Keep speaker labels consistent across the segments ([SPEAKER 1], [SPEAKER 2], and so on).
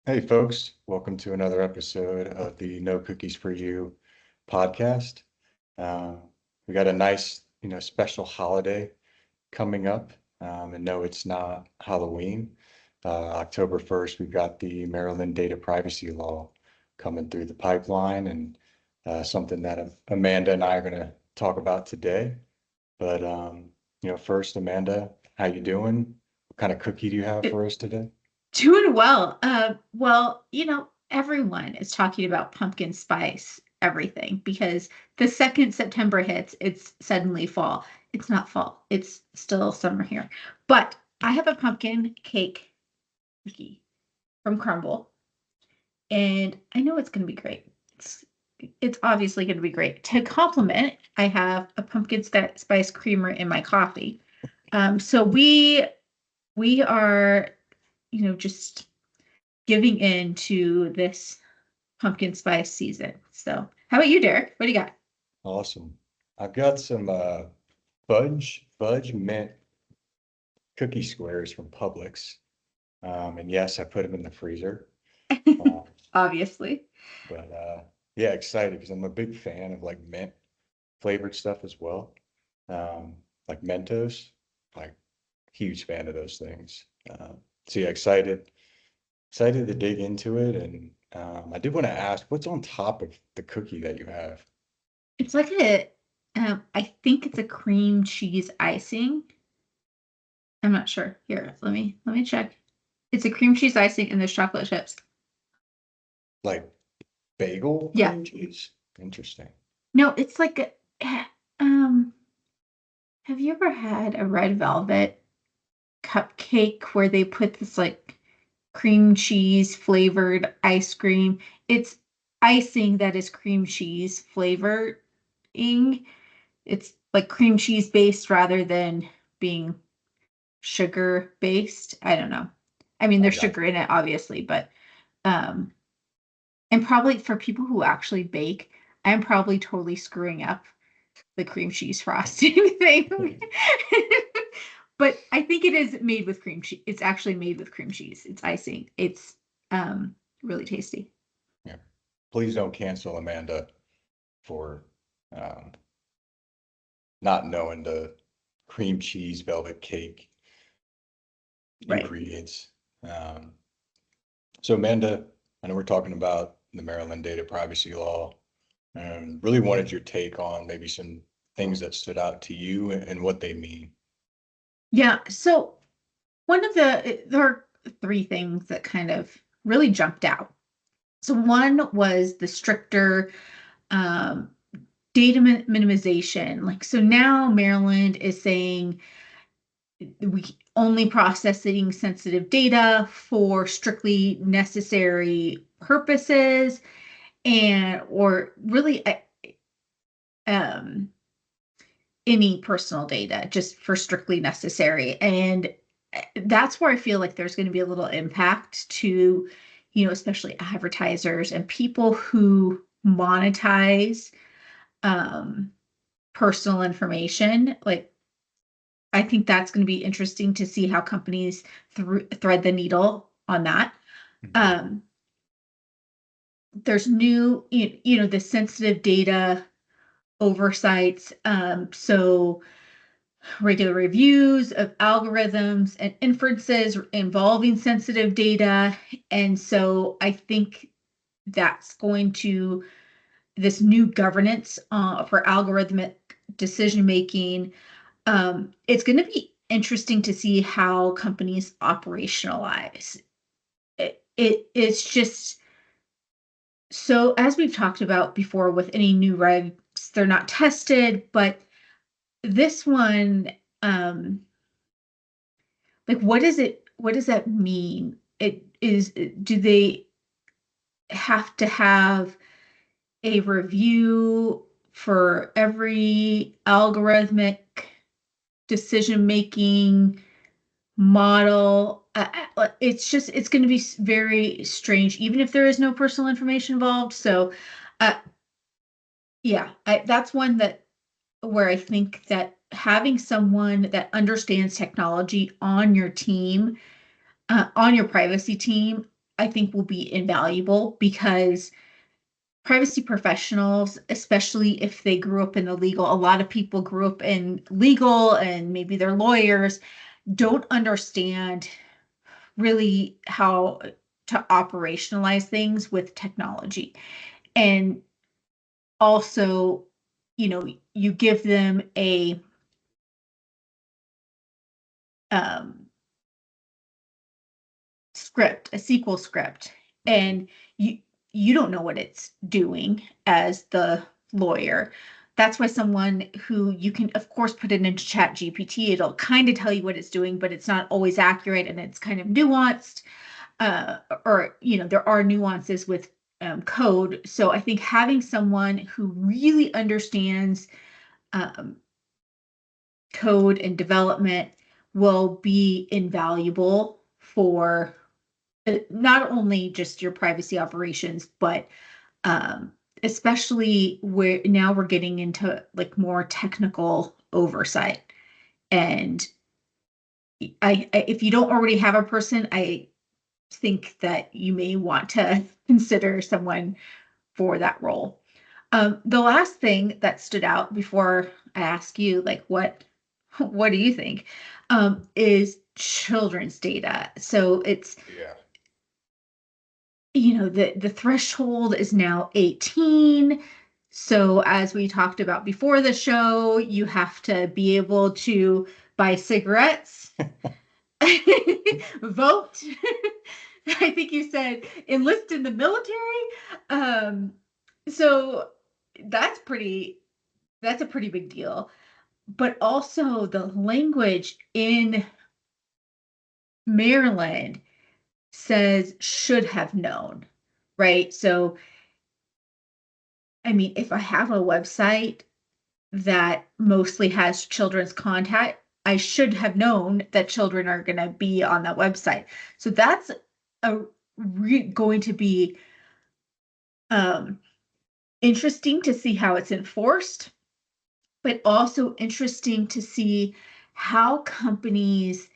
[SPEAKER 1] Hey folks, welcome to another episode of the No Cookies for You podcast. Uh, we got a nice, special holiday coming up. And no, it's not Halloween. October 1st, we've got the Maryland data privacy law coming through the pipeline and something that Amanda and I are going to talk about today. But, first, Amanda, how you doing? What kind of cookie do you have for us today?
[SPEAKER 2] Doing well. Everyone is talking about pumpkin spice everything because the second September hits, it's suddenly fall. It's not fall. It's still summer here. But I have a pumpkin cake cookie from Crumble, and I know it's going to be great. It's obviously going to be great. To complement, I have a pumpkin spice creamer in my coffee. So we are, just giving in to this pumpkin spice season. So, how about you, Derek? What do you got?
[SPEAKER 1] Awesome. I've got some fudge mint cookie squares from Publix. And yes, I put them in the freezer. Uh,
[SPEAKER 2] Obviously.
[SPEAKER 1] but yeah, excited because I'm a big fan of like mint flavored stuff as well. Like Mentos, like huge fan of those things. So yeah, excited to dig into it. And I did want to ask, what's on top of the cookie that you have?
[SPEAKER 2] It's like I think it's a cream cheese icing. I'm not sure. Here, let me check. It's a cream cheese icing and there's chocolate chips.
[SPEAKER 1] Like bagel
[SPEAKER 2] Yeah.
[SPEAKER 1] cream cheese? Interesting.
[SPEAKER 2] No, it's like um, have you ever had a red velvet cupcake where they put this like cream cheese flavored ice cream? It's icing that is cream cheese flavoring. It's like cream cheese based rather than being sugar based. I don't know. I mean,
[SPEAKER 1] I
[SPEAKER 2] there's
[SPEAKER 1] got
[SPEAKER 2] sugar in it, obviously, but um, and probably for people who actually bake, I'm probably totally screwing up the cream cheese frosting thing.
[SPEAKER 1] you.
[SPEAKER 2] But I think it is made with cream cheese. It's actually made with cream cheese. It's icing. It's really tasty.
[SPEAKER 1] Yeah. Please don't cancel Amanda for um, not knowing the cream cheese velvet cake
[SPEAKER 2] Right.
[SPEAKER 1] ingredients. Um, so Amanda, I know we're talking about the Maryland data privacy law and really wanted your take on maybe some things that stood out to you and what they mean.
[SPEAKER 2] Yeah. So there are three things that kind of really jumped out. So one was the stricter um, data minimization. Like, so now Maryland is saying we only processing sensitive data for strictly necessary purposes and or really um, any personal data just for strictly necessary. And that's where I feel like there's going to be a little impact to, especially advertisers and people who monetize um, personal information. Like, I think that's going to be interesting to see how companies thread the needle on that.
[SPEAKER 1] Mhm.
[SPEAKER 2] Um, there's new, the sensitive data oversights. So regular reviews of algorithms and inferences involving sensitive data. And so I think that's going to, this new governance for algorithmic decision making, it's going to be interesting to see how companies operationalize. It's just so, as we've talked about before with any new regs, they're not tested, but this one, um, like what does that mean? It is, do they have to have a review for every algorithmic decision making model? It's going to be very strange, even if there is no personal information involved. So, uh, yeah, that's one that where I think that having someone that understands technology on your team, on your privacy team, I think will be invaluable because privacy professionals, especially if they grew up in the legal, a lot of people grew up in legal and maybe they're lawyers, don't understand really how to operationalize things with technology. And also, you give them um, a SQL script,
[SPEAKER 1] Mhm.
[SPEAKER 2] and you don't know what it's doing as the lawyer. That's why someone who you can, of course, put it into Chat GPT, it'll kind of tell you what it's doing, but it's not always accurate and it's kind of nuanced. Or there are nuances with code. So I think having someone who really understands um, code and development will be invaluable for not only just your privacy operations, but um, especially where now we're getting into like more technical oversight. And if you don't already have a person, I think that you may want to consider someone for that role. The last thing that stood out before I ask you, like, what do you think, is children's data. So it's,
[SPEAKER 1] Yeah.
[SPEAKER 2] the threshold is now 18. So as we talked about before the show, you have to be able to buy cigarettes, vote. I think you said enlist in the military. Um, so that's pretty that's a pretty big deal. But also the language in Maryland says should have known, right? So I mean, if I have a website that mostly has children's content, I should have known that children are going to be on that website. So that's a going to be um, interesting to see how it's enforced, but also interesting to see how companies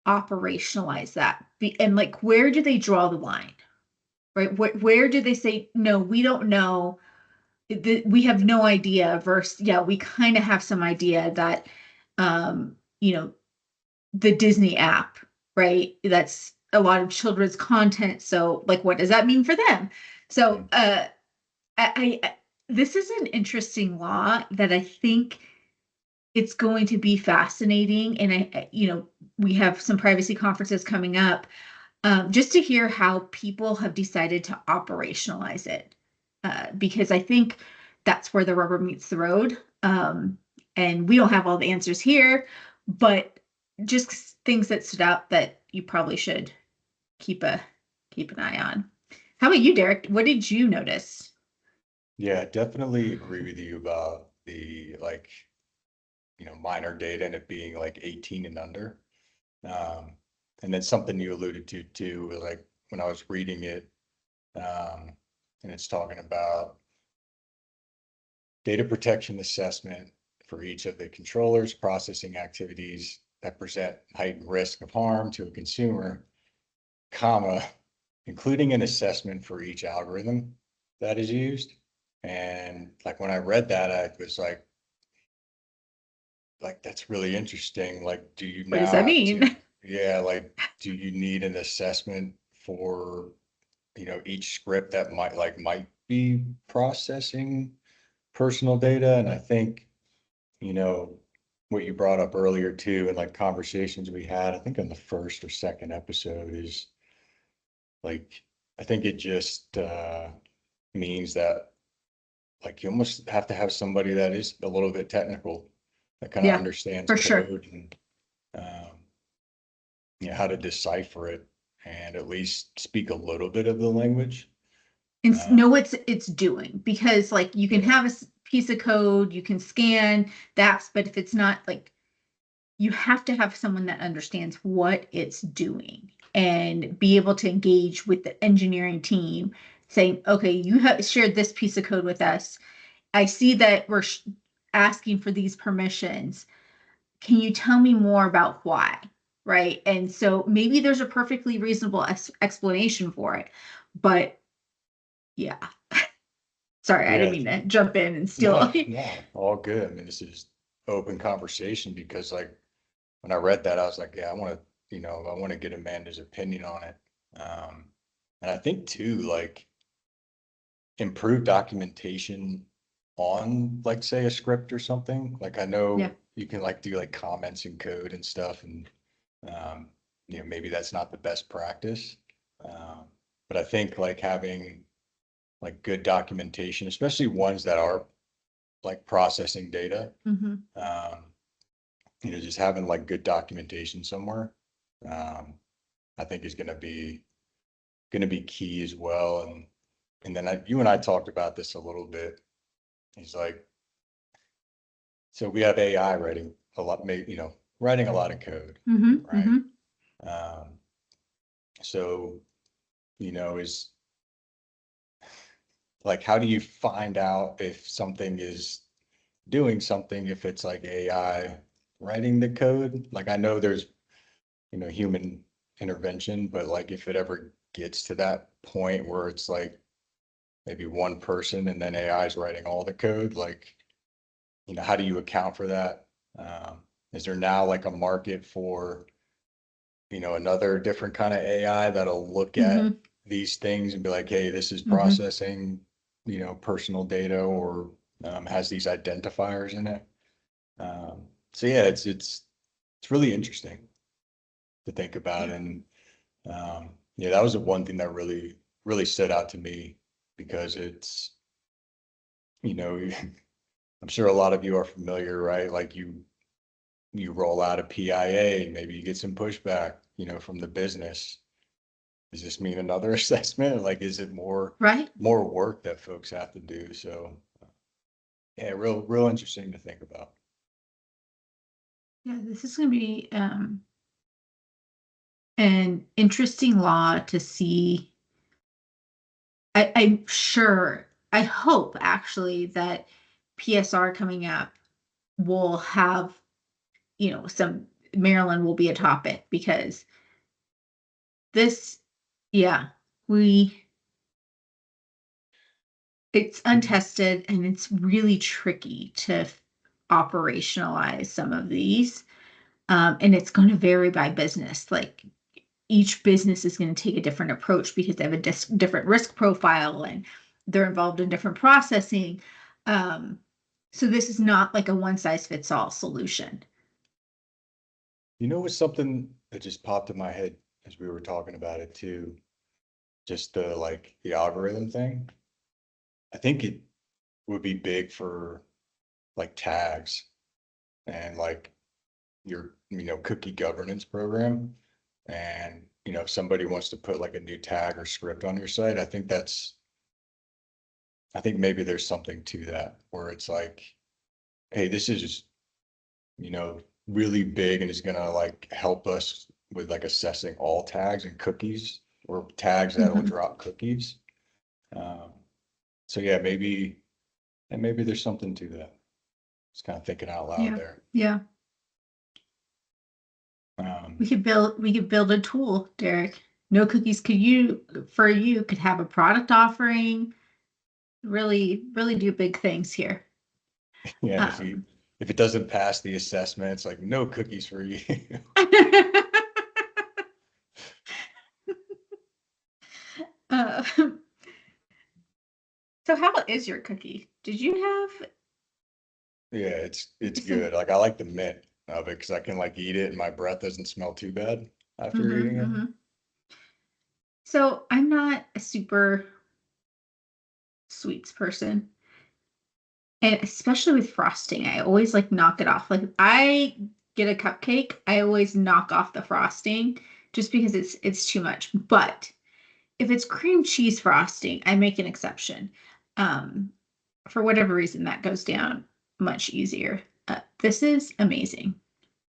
[SPEAKER 2] operationalize that. And like, where do they draw the line, right? Where do they say, no, we don't know, we have no idea, versus, yeah, we kind of have some idea that, um, you know, the Disney app, right? That's a lot of children's content. So like, what does that mean for them? So,
[SPEAKER 1] Mhm.
[SPEAKER 2] I this is an interesting law that I think it's going to be fascinating. And we have some privacy conferences coming up, just to hear how people have decided to operationalize it, because I think that's where the rubber meets the road. And we don't have all the answers here, but just things that stood out that you probably should keep a keep an eye on. How about you, Derek? What did you notice?
[SPEAKER 1] Yeah, definitely agree with you about the like, minor data and it being like 18 and under. Um, and then something you alluded to too, like when I was reading it, um, and it's talking about data protection assessment for each of the controllers processing activities that present heightened risk of harm to a consumer, comma, including an assessment for each algorithm that is used. And like when I read that, I was like that's really interesting. Like, do you
[SPEAKER 2] What does
[SPEAKER 1] now
[SPEAKER 2] that
[SPEAKER 1] have
[SPEAKER 2] mean?
[SPEAKER 1] to, yeah, like, do you need an assessment for, each script that might be processing personal data? And I think, you know, what you brought up earlier too, and like conversations we had, I think on the first or second episode is like, I think it just means that like you almost have to have somebody that is a little bit technical, that kind of
[SPEAKER 2] Yeah,
[SPEAKER 1] understands
[SPEAKER 2] for sure.
[SPEAKER 1] code and um, how to decipher it and at least speak a little bit of the language.
[SPEAKER 2] And
[SPEAKER 1] Uh,
[SPEAKER 2] know what it's doing, because like you can
[SPEAKER 1] yeah.
[SPEAKER 2] have a piece of code, you can scan that, but if it's not like, you have to have someone that understands what it's doing and be able to engage with the engineering team saying, okay, you have shared this piece of code with us. I see that we're asking for these permissions. Can you tell me more about why? right? And so maybe there's a perfectly reasonable explanation for it, but yeah. Sorry, I didn't
[SPEAKER 1] Yeah.
[SPEAKER 2] mean to jump in and
[SPEAKER 1] No,
[SPEAKER 2] steal.
[SPEAKER 1] no, all good. I mean, this is open conversation because like when I read that, I was like, yeah, I want to get Amanda's opinion on it. Um, and I think too, like improved documentation on like say a script or something. Like I
[SPEAKER 2] Yeah.
[SPEAKER 1] know you can like do like comments in code and stuff and um, maybe that's not the best practice. Um, but I think like having like good documentation, especially ones that are like processing data,
[SPEAKER 2] Hmm.
[SPEAKER 1] um, just having like good documentation somewhere, um, I think is gonna be key as well. And then you and I talked about this a little bit. He's like, so we have AI writing a lot, writing a lot of code,
[SPEAKER 2] Hmm.
[SPEAKER 1] right?
[SPEAKER 2] Hmm.
[SPEAKER 1] Um, so, is like, how do you find out if something is doing something if it's like AI writing the code? Like, I know there's, human intervention, but like if it ever gets to that point where it's like maybe one person and then AI is writing all the code, like, how do you account for that? Is there now like a market for, another different kind of AI that'll look at
[SPEAKER 2] Hmm.
[SPEAKER 1] these things and be like, hey, this is
[SPEAKER 2] Hmm.
[SPEAKER 1] processing, personal data or has these identifiers in it. So yeah, it's really interesting to think about.
[SPEAKER 2] Yeah.
[SPEAKER 1] And yeah, that was the one thing that really, really stood out to me because it's, you know, I'm sure a lot of you are familiar, right? Like you roll out a PIA, maybe you get some pushback, from the business. Does this mean another assessment? Like, is it
[SPEAKER 2] Right.
[SPEAKER 1] more work that folks have to do? So yeah, real interesting to think about.
[SPEAKER 2] Yeah, this is going to be an interesting law to see. I'm sure, I hope actually that PSR coming up will have, some Maryland will be a topic because this, yeah, we, it's untested and it's really tricky to operationalize some of these. And it's going to vary by business. Like each business is going to take a different approach because they have a different risk profile and they're involved in different processing. Um, so this is not like a one size fits all solution.
[SPEAKER 1] What's something that just popped in my head as we were talking about it too, just the algorithm thing. I think it would be big for like tags and like your, cookie governance program. And, if somebody wants to put like a new tag or script on your site, I think maybe there's something to that where it's like, hey, this is, you know, really big and is gonna like help us with like assessing all tags and cookies or tags that'll
[SPEAKER 2] Mhm.
[SPEAKER 1] drop cookies. Um, so yeah, maybe there's something to that. Just kind of thinking out loud
[SPEAKER 2] Yeah.
[SPEAKER 1] there.
[SPEAKER 2] Yeah.
[SPEAKER 1] Um,
[SPEAKER 2] We could build a tool, Derek. No cookies could have a product offering, really, really do big things here.
[SPEAKER 1] yeah, and
[SPEAKER 2] Um,
[SPEAKER 1] if it doesn't pass the assessment, it's like no cookies for you.
[SPEAKER 2] uh, so how is your cookie? Did you have
[SPEAKER 1] Yeah, it's
[SPEAKER 2] so
[SPEAKER 1] good. Like I like the mint of it because I can like eat it and my breath doesn't smell too bad after
[SPEAKER 2] mhm,
[SPEAKER 1] eating it.
[SPEAKER 2] mhm. So I'm not a super sweets person. And especially with frosting, I always like knock it off. Like if I get a cupcake, I always knock off the frosting just because it's too much. But if it's cream cheese frosting, I make an exception. Um, for whatever reason, that goes down much easier. This is amazing.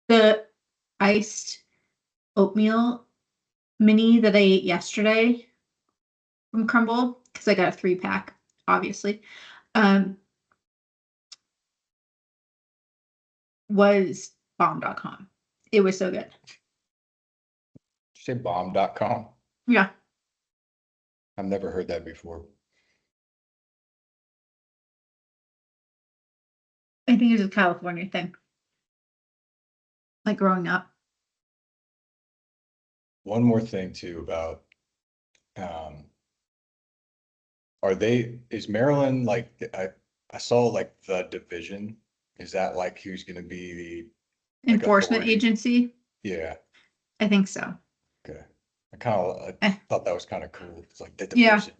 [SPEAKER 2] The iced oatmeal mini that I ate yesterday from Crumble, because I got a 3-pack, obviously, um, was bomb.com. It was so good.
[SPEAKER 1] say bomb.com?
[SPEAKER 2] Yeah,
[SPEAKER 1] I've never heard that before.
[SPEAKER 2] I think it's a California thing. Like growing up.
[SPEAKER 1] One more thing too about, um, is Maryland like, I saw like the division. Is that like who's gonna be the like
[SPEAKER 2] Enforcement
[SPEAKER 1] authority?
[SPEAKER 2] agency.
[SPEAKER 1] Yeah,
[SPEAKER 2] I think so.
[SPEAKER 1] okay. I
[SPEAKER 2] Eh,
[SPEAKER 1] thought that was kind of cool. It's like the
[SPEAKER 2] yeah,
[SPEAKER 1] division.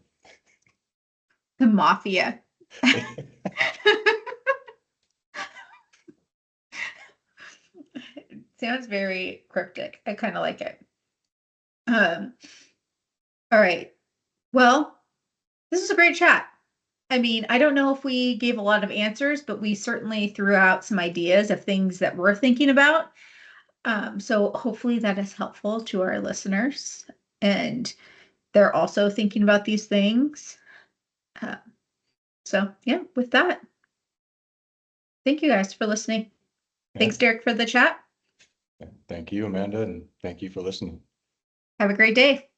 [SPEAKER 2] the mafia. Sounds very cryptic. I kind of like it. Um, all right. Well, this is a great chat. I mean, I don't know if we gave a lot of answers, but we certainly threw out some ideas of things that we're thinking about. So hopefully that is helpful to our listeners, and they're also thinking about these things. Uh, so yeah, with that, thank you guys for listening.
[SPEAKER 1] Yeah.
[SPEAKER 2] Thanks, Derek, for the chat.
[SPEAKER 1] Thank you, Amanda, and thank you for listening.
[SPEAKER 2] Have a great day.